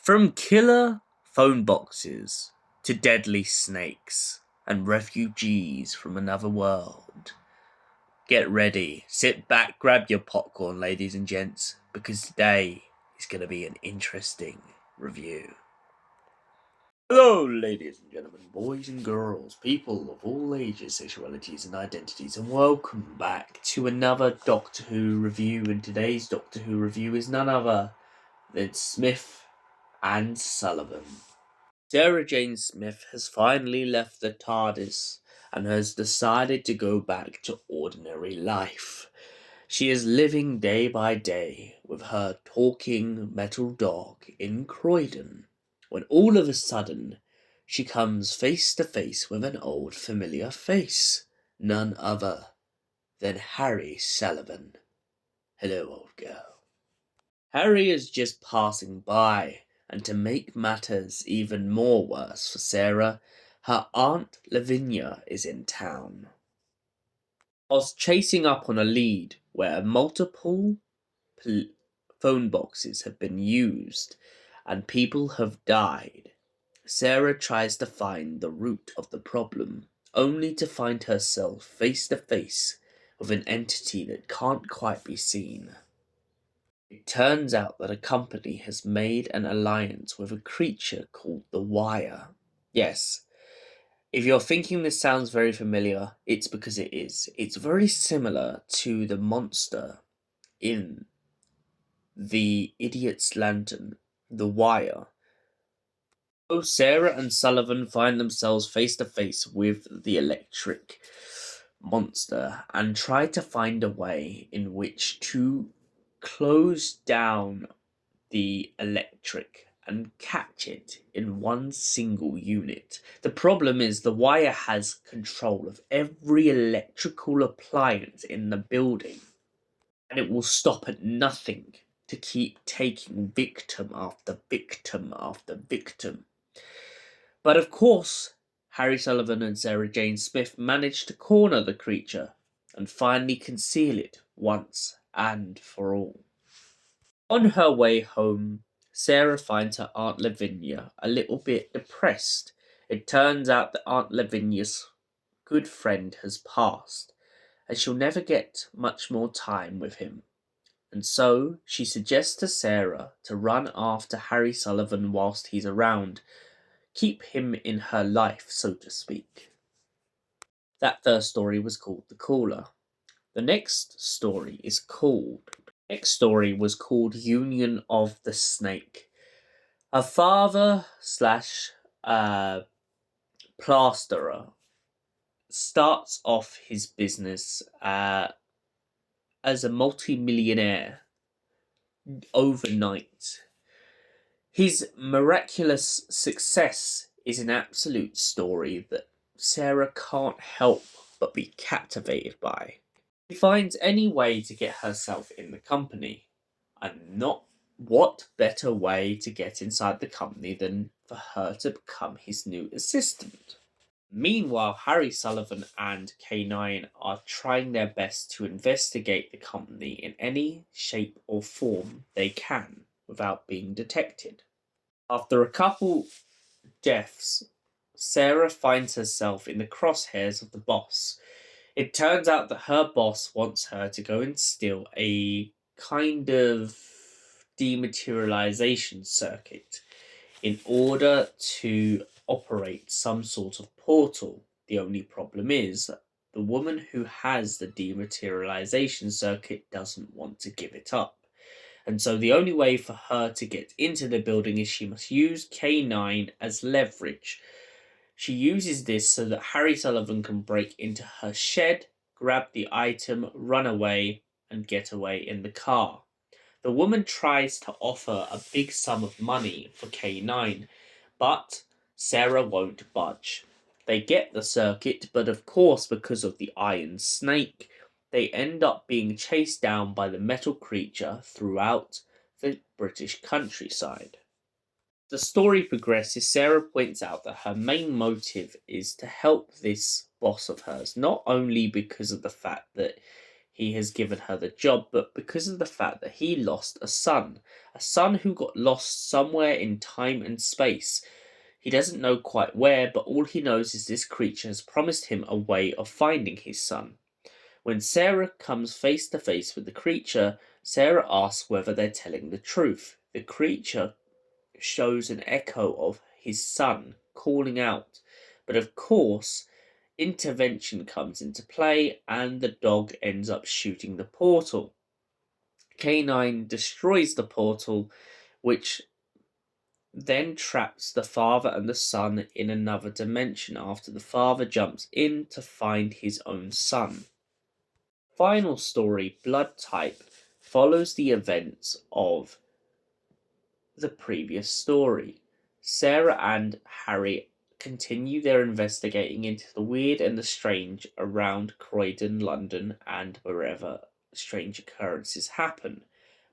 From killer phone boxes to deadly snakes and refugees from another world. Get ready, sit back, grab your popcorn, ladies and gents, because today is going to be an interesting review. Hello, ladies and gentlemen, boys and girls, people of all ages, sexualities, and identities, and welcome back to another Doctor Who review. And today's Doctor Who review is none other than Smith and Sullivan. Sarah Jane Smith has finally left the TARDIS and has decided to go back to ordinary life. She is living day by day with her talking metal dog in Croydon, when all of a sudden she comes face to face with an old familiar face, none other than Harry Sullivan. Hello, old girl. Harry is just passing by, and to make matters even more worse for Sarah, her Aunt Lavinia is in town. Whilst chasing up on a lead where multiple phone boxes have been used and people have died, Sarah tries to find the root of the problem, only to find herself face to face with an entity that can't quite be seen. It turns out that a company has made an alliance with a creature called the Wire. Yes, if you're thinking this sounds very familiar, it's because it is. It's very similar to the monster in The Idiot's Lantern, the Wire. So Sarah and Sullivan find themselves face to face with the electric monster and try to find a way in which to close down the electric and catch it in one single unit. The problem is the Wire has control of every electrical appliance in the building, and it will stop at nothing to keep taking victim after victim after victim. But of course, Harry Sullivan and Sarah Jane Smith manage to corner the creature and finally conceal it once and for all. On her way home, Sarah finds her Aunt Lavinia a little bit depressed. It turns out that Aunt Lavinia's good friend has passed, and she'll never get much more time with him. And so she suggests to Sarah to run after Harry Sullivan whilst he's around, keep him in her life, so to speak. That first story was called The Caller. The next story was called Union of the Snake. A father slash plasterer starts off his business as a multi-millionaire overnight. His miraculous success is an absolute story that Sarah can't help but be captivated by. She finds any way to get herself in the company, and what better way to get inside the company than for her to become his new assistant. Meanwhile, Harry Sullivan and K9 are trying their best to investigate the company in any shape or form they can without being detected. After a couple deaths, Sarah finds herself in the crosshairs of the boss. It turns out that her boss wants her to go and steal a kind of dematerialization circuit in order to operate some sort of portal. The only problem is the woman who has the dematerialization circuit doesn't want to give it up. And so the only way for her to get into the building is she must use K9 as leverage. She uses this so that Harry Sullivan can break into her shed, grab the item, run away, and get away in the car. The woman tries to offer a big sum of money for K9, but Sarah won't budge. They get the circuit, but of course, because of the iron snake, they end up being chased down by the metal creature throughout the British countryside. The story progresses. Sarah points out that her main motive is to help this boss of hers, not only because of the fact that he has given her the job, but because of the fact that he lost a son who got lost somewhere in time and space. He doesn't know quite where, but all he knows is this creature has promised him a way of finding his son. When Sarah comes face to face with the creature, Sarah asks whether they're telling the truth. The creature shows an echo of his son calling out, but of course, intervention comes into play and the dog ends up shooting the portal. K9 destroys the portal, which then traps the father and the son in another dimension after the father jumps in to find his own son. Final story, Blood Type, follows the events of the previous story. Sarah and Harry continue their investigating into the weird and the strange around Croydon, London, and wherever strange occurrences happen.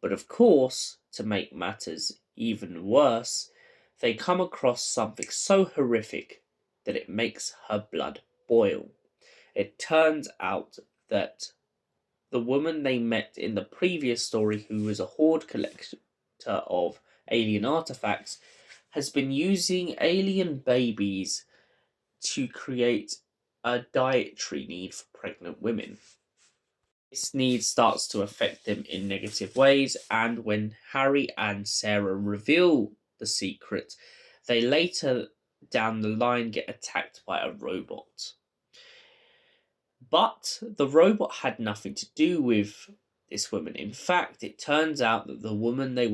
But of course, to make matters even worse, they come across something so horrific that it makes her blood boil. It turns out that the woman they met in the previous story, who was a hoard collector of alien artifacts, has been using alien babies to create a dietary need for pregnant women. This need starts to affect them in negative ways, and when Harry and Sarah reveal the secret, they later down the line get attacked by a robot. But the robot had nothing to do with this woman. In fact, it turns out that the woman they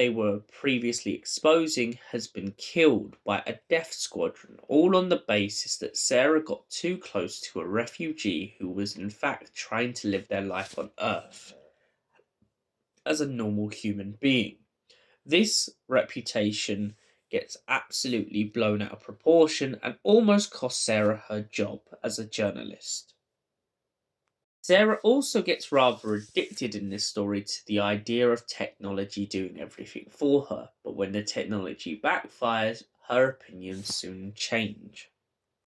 were previously exposing has been killed by a death squadron, all on the basis that Sarah got too close to a refugee who was in fact trying to live their life on Earth as a normal human being. This reputation gets absolutely blown out of proportion and almost costs Sarah her job as a journalist. Sarah also gets rather addicted in this story to the idea of technology doing everything for her, but when the technology backfires, her opinions soon change.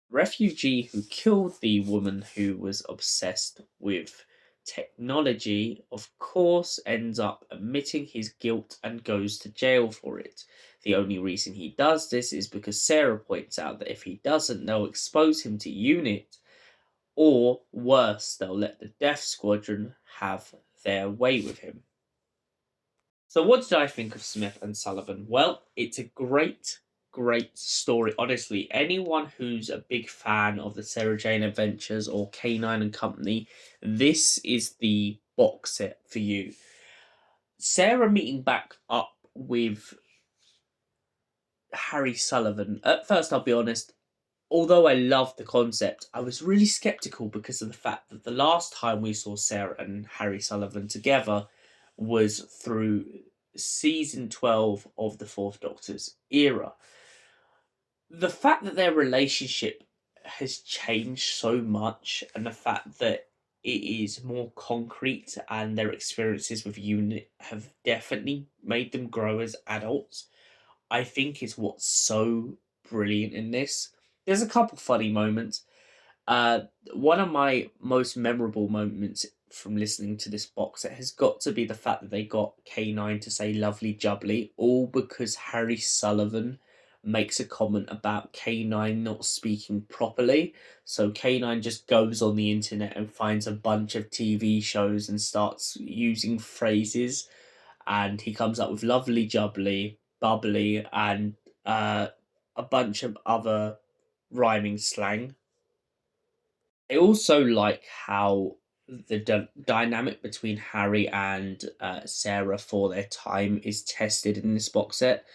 The refugee who killed the woman who was obsessed with technology, of course, ends up admitting his guilt and goes to jail for it. The only reason he does this is because Sarah points out that if he doesn't, they'll expose him to UNIT, or worse, they'll let the Death Squadron have their way with him. So what did I think of Smith and Sullivan? Well, it's a great story. Honestly, anyone who's a big fan of the Sarah Jane Adventures or K9 and Company, this is the box set for you. Sarah meeting back up with Harry Sullivan. At first, I'll be honest, although I loved the concept, I was really skeptical because of the fact that the last time we saw Sarah and Harry Sullivan together was through season 12 of the Fourth Doctor's era. The fact that their relationship has changed so much, and the fact that it is more concrete and their experiences with UNIT have definitely made them grow as adults, I think is what's so brilliant in this. There's a couple funny moments. One of my most memorable moments from listening to this box set has got to be the fact that they got K9 to say lovely jubbly, all because Harry Sullivan makes a comment about K9 not speaking properly. So K9 just goes on the internet and finds a bunch of TV shows and starts using phrases, and he comes up with lovely jubbly, bubbly, and a bunch of other rhyming slang. I also like how the dynamic between Harry and Sarah for their time is tested in this box set.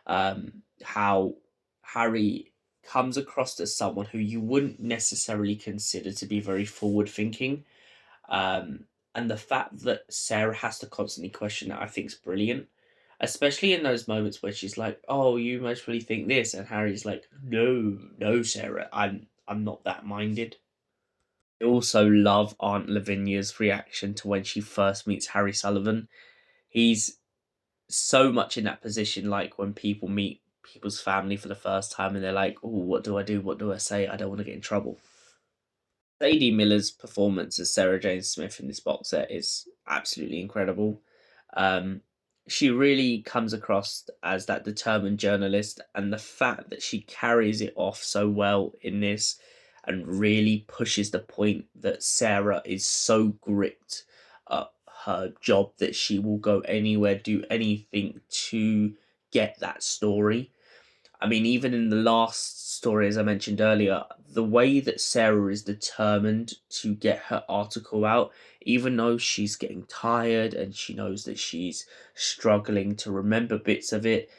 How Harry comes across as someone who you wouldn't necessarily consider to be very forward thinking. And the fact that Sarah has to constantly question that, I think, is brilliant. Especially in those moments where she's like, "Oh, you most really think this," and Harry's like, "No, Sarah, I'm not that minded." I also love Aunt Lavinia's reaction to when she first meets Harry Sullivan. He's so much in that position, like when people meet people's family for the first time and they're like, "Oh, what do I do? What do I say? I don't want to get in trouble." Sadie Miller's performance as Sarah Jane Smith in this box set is absolutely incredible. Um, she really comes across as that determined journalist, and the fact that she carries it off so well in this and really pushes the point that Sarah is so gripped at her job that she will go anywhere, do anything to get that story. I mean, even in the last story, as I mentioned earlier, the way that Sarah is determined to get her article out, even though she's getting tired and she knows that she's struggling to remember bits of it,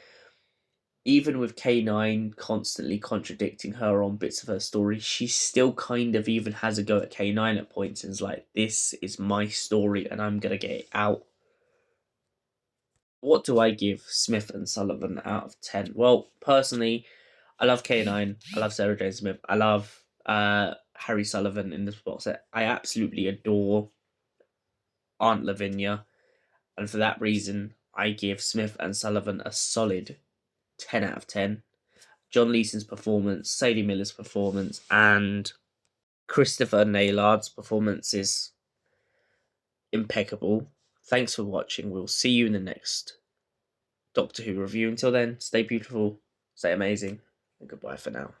even with K9 constantly contradicting her on bits of her story, she still kind of even has a go at K9 at points and is like, this is my story and I'm going to get it out. What do I give Smith and Sullivan out of 10? Well, personally, I love K9. I love Sarah Jane Smith. I love Harry Sullivan in this box set. I absolutely adore Aunt Lavinia. And for that reason, I give Smith and Sullivan a solid 10 out of 10. John Leeson's performance, Sadie Miller's performance, and Christopher Naylard's performance is impeccable. Thanks for watching. We'll see you in the next Doctor Who review. Until then, stay beautiful, stay amazing, and goodbye for now.